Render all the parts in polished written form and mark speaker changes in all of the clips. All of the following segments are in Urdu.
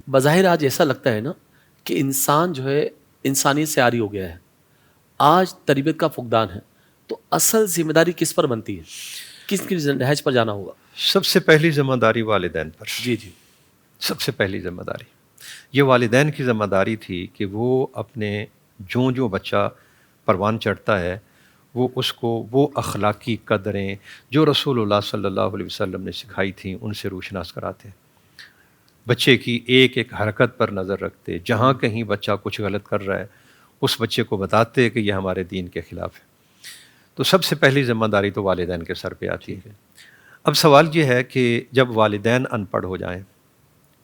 Speaker 1: بظاہر آج ایسا لگتا ہے نا کہ انسان جو ہے انسانیت سے عاری ہو گیا ہے، آج تربیت کا فقدان ہے، تو اصل ذمہ داری کس پر بنتی ہے؟ کس کی نہج پر جانا ہوگا؟
Speaker 2: سب سے پہلی ذمہ داری والدین پر.
Speaker 1: جی جی
Speaker 2: سب سے پہلی ذمہ داری یہ والدین کی ذمہ داری تھی کہ وہ اپنے جو بچہ پروان چڑھتا ہے وہ اس کو وہ اخلاقی قدریں جو رسول اللہ صلی اللہ علیہ وسلم نے سکھائی تھیں ان سے روشناس کراتے، بچے کی ایک ایک حرکت پر نظر رکھتے، جہاں کہیں بچہ کچھ غلط کر رہا ہے اس بچے کو بتاتے کہ یہ ہمارے دین کے خلاف ہے. تو سب سے پہلی ذمہ داری تو والدین کے سر پہ آتی ہے. اب سوال یہ ہے کہ جب والدین ان پڑھ ہو جائیں،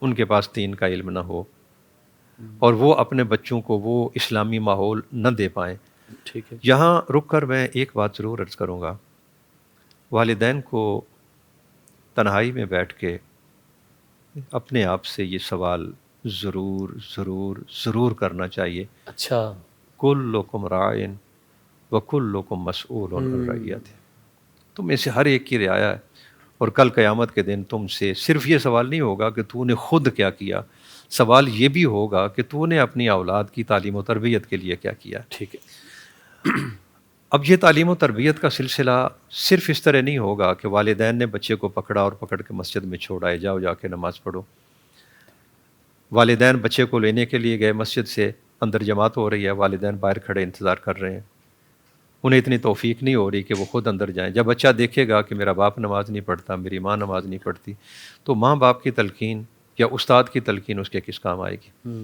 Speaker 2: ان کے پاس دین کا علم نہ ہو اور وہ اپنے بچوں کو وہ اسلامی ماحول نہ دے پائیں،
Speaker 1: ٹھیک ہے.
Speaker 2: یہاں رک کر میں ایک بات ضرور عرض کروں گا. والدین کو تنہائی میں بیٹھ کے اپنے آپ سے یہ سوال ضرور ضرور ضرور کرنا چاہیے.
Speaker 1: اچھا.
Speaker 2: کلکم راعٍ وکلکم مسئول عن رعیتہ. تم میں سے ہر ایک کی رعایا ہے، اور کل قیامت کے دن تم سے صرف یہ سوال نہیں ہوگا کہ تو نے خود کیا کیا، سوال یہ بھی ہوگا کہ تو نے اپنی اولاد کی تعلیم و تربیت کے لیے کیا کیا.
Speaker 1: ٹھیک ہے.
Speaker 2: اب یہ تعلیم و تربیت کا سلسلہ صرف اس طرح نہیں ہوگا کہ والدین نے بچے کو پکڑا اور پکڑ کے مسجد میں چھوڑائے، جاؤ جا کے نماز پڑھو. والدین بچے کو لینے کے لیے گئے، مسجد سے اندر جماعت ہو رہی ہے، والدین باہر کھڑے انتظار کر رہے ہیں، انہیں اتنی توفیق نہیں ہو رہی کہ وہ خود اندر جائیں. جب بچہ دیکھے گا کہ میرا باپ نماز نہیں پڑھتا، میری ماں نماز نہیں پڑھتی، تو ماں باپ کی تلقین یا استاد کی تلقین اس کے کس کام آئے گی؟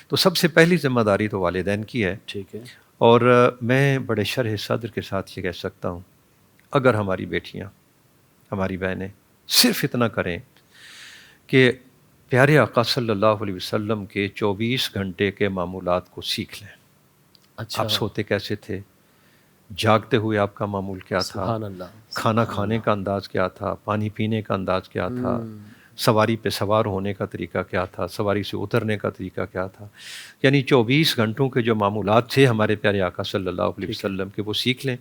Speaker 2: تو سب سے پہلی ذمہ داری تو والدین کی ہے.
Speaker 1: ٹھیک ہے.
Speaker 2: اور میں بڑے شرح صدر کے ساتھ یہ کہہ سکتا ہوں، اگر ہماری بیٹیاں، ہماری بہنیں صرف اتنا کریں کہ پیارے آقا صلی اللہ علیہ وسلم کے 24 گھنٹے کے معمولات کو سیکھ لیں.
Speaker 1: اچھا.
Speaker 2: آپ سوتے کیسے تھے، جاگتے ہوئے آپ کا معمول کیا تھا،
Speaker 1: سبحان اللہ.
Speaker 2: کھانا کھانے کا انداز کیا تھا، پانی پینے کا انداز کیا تھا، سواری پہ سوار ہونے کا طریقہ کیا تھا، سواری سے اترنے کا طریقہ کیا تھا. یعنی 24 گھنٹوں کے جو معمولات تھے ہمارے پیارے آقا صلی اللہ علیہ وسلم کے، وہ سیکھ لیں.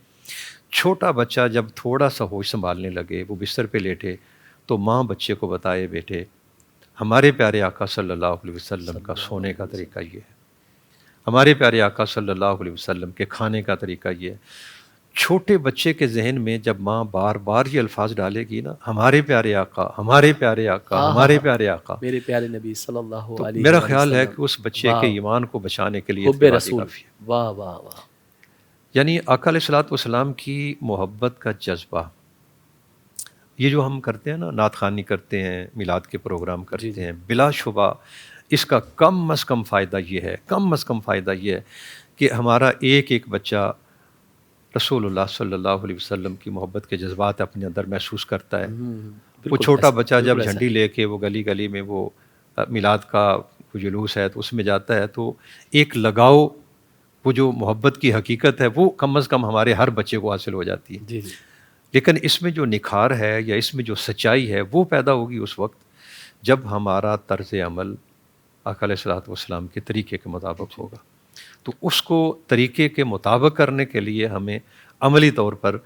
Speaker 2: چھوٹا بچہ جب تھوڑا سا ہوش سنبھالنے لگے، وہ بستر پہ لیٹے، تو ماں بچے کو بتائے، بیٹے ہمارے پیارے آقا صلی اللہ علیہ وسلم کا سونے کا طریقہ یہ ہے، ہمارے پیارے آقا صلی اللہ علیہ وسلم کے کھانے کا طریقہ یہ ہے. چھوٹے بچے کے ذہن میں جب ماں بار بار یہ الفاظ ڈالے گی نا، ہمارے پیارے آقا، ہمارے پیارے آقا، ہمارے پیارے آقا،
Speaker 1: میرے پیارے نبی صلی اللہ
Speaker 2: تو
Speaker 1: علیہ
Speaker 2: میرا
Speaker 1: وسلم.
Speaker 2: خیال ہے کہ اس بچے کے ایمان کو بچانے کے لیے
Speaker 1: حب
Speaker 2: اتنی باتیں
Speaker 1: رسول.
Speaker 2: کافی ہے.
Speaker 1: واہ واہ واہ.
Speaker 2: یعنی آقا علیہ الصلوۃ والسلام کی محبت کا جذبہ، یہ جو ہم کرتے ہیں نا، نعت خوانی کرتے ہیں، میلاد کے پروگرام کرتے ہیں، بلا شبہ اس کا کم از کم فائدہ یہ ہے، کم از کم فائدہ یہ ہے کہ ہمارا ایک ایک بچہ رسول اللہ صلی اللہ علیہ وسلم کی محبت کے جذبات اپنے اندر محسوس کرتا ہے. وہ چھوٹا بچہ جب جھنڈی لے کے وہ گلی گلی میں وہ میلاد کا جلوس ہے تو اس میں جاتا ہے، تو ایک لگاؤ، وہ جو محبت کی حقیقت ہے وہ کم از کم ہمارے ہر بچے کو حاصل ہو جاتی ہے. لیکن اس میں جو نکھار ہے یا اس میں جو سچائی ہے وہ پیدا ہوگی اس وقت جب ہمارا طرز عمل آقا علیہ الصلوۃ والسلام کے طریقے کے مطابق ہوگا. تو اس کو طریقے کے مطابق کرنے کے لیے ہمیں عملی طور پر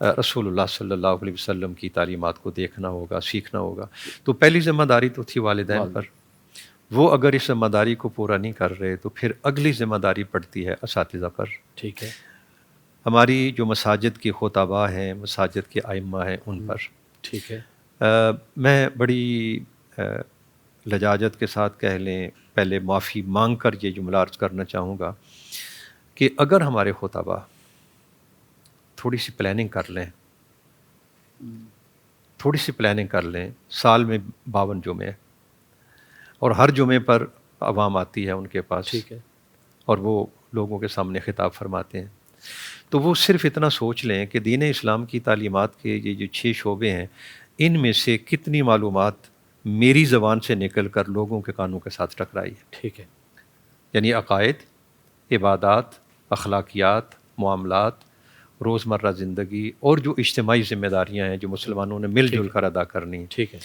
Speaker 2: رسول اللہ صلی اللہ علیہ وسلم کی تعلیمات کو دیکھنا ہوگا، سیکھنا ہوگا. تو پہلی ذمہ داری تو تھی والدین پر. وہ اگر اس ذمہ داری کو پورا نہیں کر رہے تو پھر اگلی ذمہ داری پڑتی ہے اساتذہ پر.
Speaker 1: ٹھیک ہے.
Speaker 2: ہماری جو مساجد کی خطباء ہیں، مساجد کے ائمہ ہیں، ان پر.
Speaker 1: ٹھیک ہے.
Speaker 2: میں بڑی لجاجت کے ساتھ کہہ لیں، پہلے معافی مانگ کر یہ جملہ عرض کرنا چاہوں گا کہ اگر ہمارے خطباء تھوڑی سی پلاننگ کر لیں، تھوڑی سی پلاننگ کر لیں، سال میں 52 جمعے اور ہر جمعے پر عوام آتی ہے ان کے پاس،
Speaker 1: ٹھیک ہے،
Speaker 2: اور وہ لوگوں کے سامنے خطاب فرماتے ہیں، تو وہ صرف اتنا سوچ لیں کہ دین اسلام کی تعلیمات کے یہ جو 6 شعبے ہیں، ان میں سے کتنی معلومات میری زبان سے نکل کر لوگوں کے کانوں کے ساتھ ٹکرائی ہے.
Speaker 1: ٹھیک ہے.
Speaker 2: یعنی عقائد، عبادات، اخلاقیات، معاملات، روزمرہ زندگی اور جو اجتماعی ذمہ داریاں ہیں جو مسلمانوں نے مل جل کر ادا کرنی ہیں.
Speaker 1: ٹھیک ہے.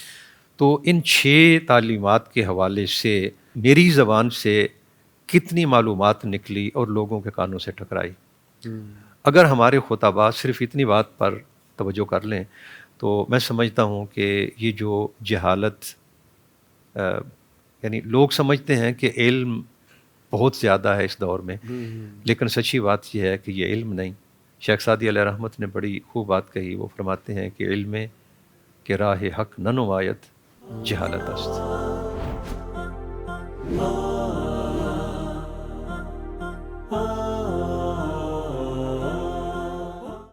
Speaker 2: تو ان 6 تعلیمات کے حوالے سے میری زبان سے کتنی معلومات نکلی اور لوگوں کے کانوں سے ٹکرائی. اگر ہمارے خطباء صرف اتنی بات پر توجہ کر لیں تو میں سمجھتا ہوں کہ یہ جو جہالت یعنی لوگ سمجھتے ہیں کہ علم بہت زیادہ ہے اس دور میں، لیکن سچی بات یہ ہے کہ یہ علم نہیں. شیخ سعدی علیہ رحمت نے بڑی خوب بات کہی. وہ فرماتے ہیں کہ علم کہ راہ حق نہ نمایت جہالت است.